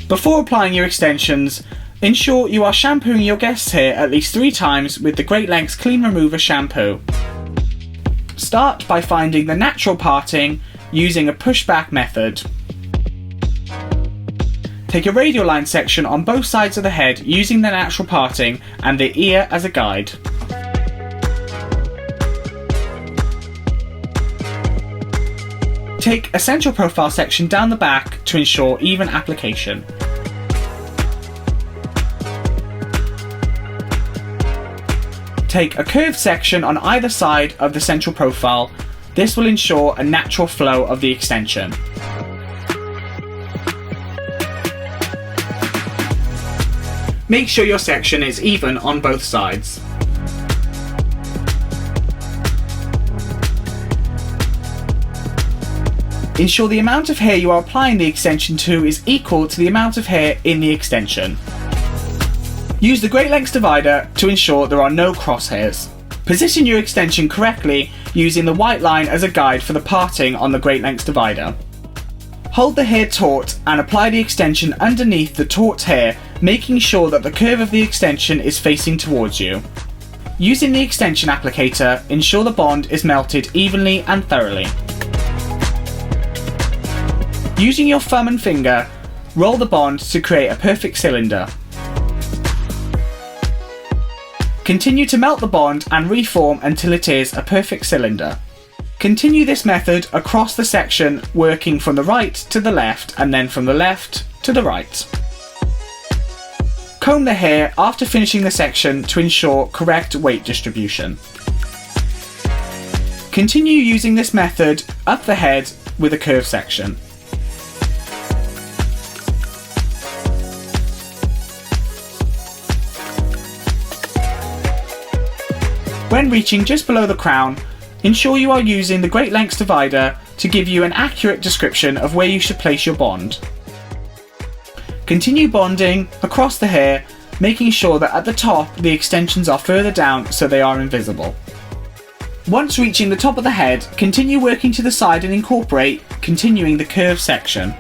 Before applying your extensions, ensure you are shampooing your guest's hair at least 3 times with the Great Lengths Clean Remover shampoo. Start by finding the natural parting using a pushback method. Take a radial line section on both sides of the head using the natural parting and the ear as a guide. Take a central profile section down the back to ensure even application. Take a curved section on either side of the central profile. This will ensure a natural flow of the extension. Make sure your section is even on both sides. Ensure the amount of hair you are applying the extension to is equal to the amount of hair in the extension. Use the Great Lengths divider to ensure there are no crosshairs. Position your extension correctly using the white line as a guide for the parting on the Great Lengths divider. Hold the hair taut and apply the extension underneath the taut hair, making sure that the curve of the extension is facing towards you. Using the extension applicator, ensure the bond is melted evenly and thoroughly. Using your thumb and finger, roll the bond to create a perfect cylinder. Continue to melt the bond and reform until it is a perfect cylinder. Continue this method across the section, working from the right to the left and then from the left to the right. Comb the hair after finishing the section to ensure correct weight distribution. Continue using this method up the head with a curved section. When reaching just below the crown, ensure you are using the Great Lengths divider to give you an accurate description of where you should place your bond. Continue bonding across the hair, making sure that at the top the extensions are further down so they are invisible. Once reaching the top of the head, continue working to the side and incorporate, continuing the curved section.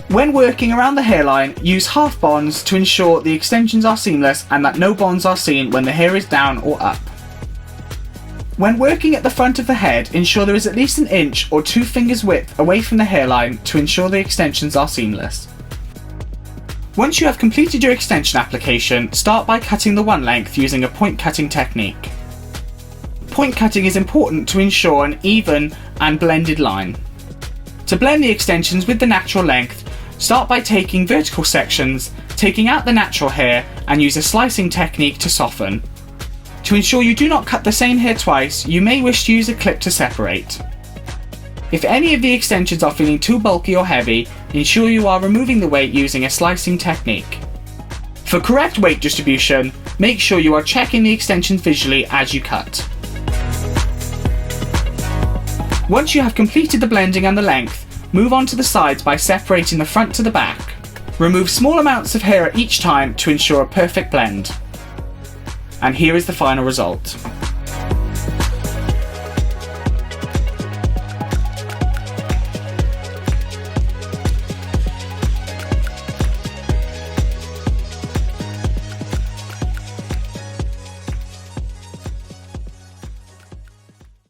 When working around the hairline, use half bonds to ensure the extensions are seamless and that no bonds are seen when the hair is down or up. When working at the front of the head, ensure there is at least 1 inch or 2 fingers width away from the hairline to ensure the extensions are seamless. Once you have completed your extension application, start by cutting the one length using a point cutting technique. Point cutting is important to ensure an even and blended line. To blend the extensions with the natural length, start by taking vertical sections, taking out the natural hair and use a slicing technique to soften. To ensure you do not cut the same hair twice, you may wish to use a clip to separate. If any of the extensions are feeling too bulky or heavy, ensure you are removing the weight using a slicing technique. For correct weight distribution, make sure you are checking the extensions visually as you cut. Once you have completed the blending and the length, move on to the sides by separating the front to the back. Remove small amounts of hair at each time to ensure a perfect blend. And here is the final result.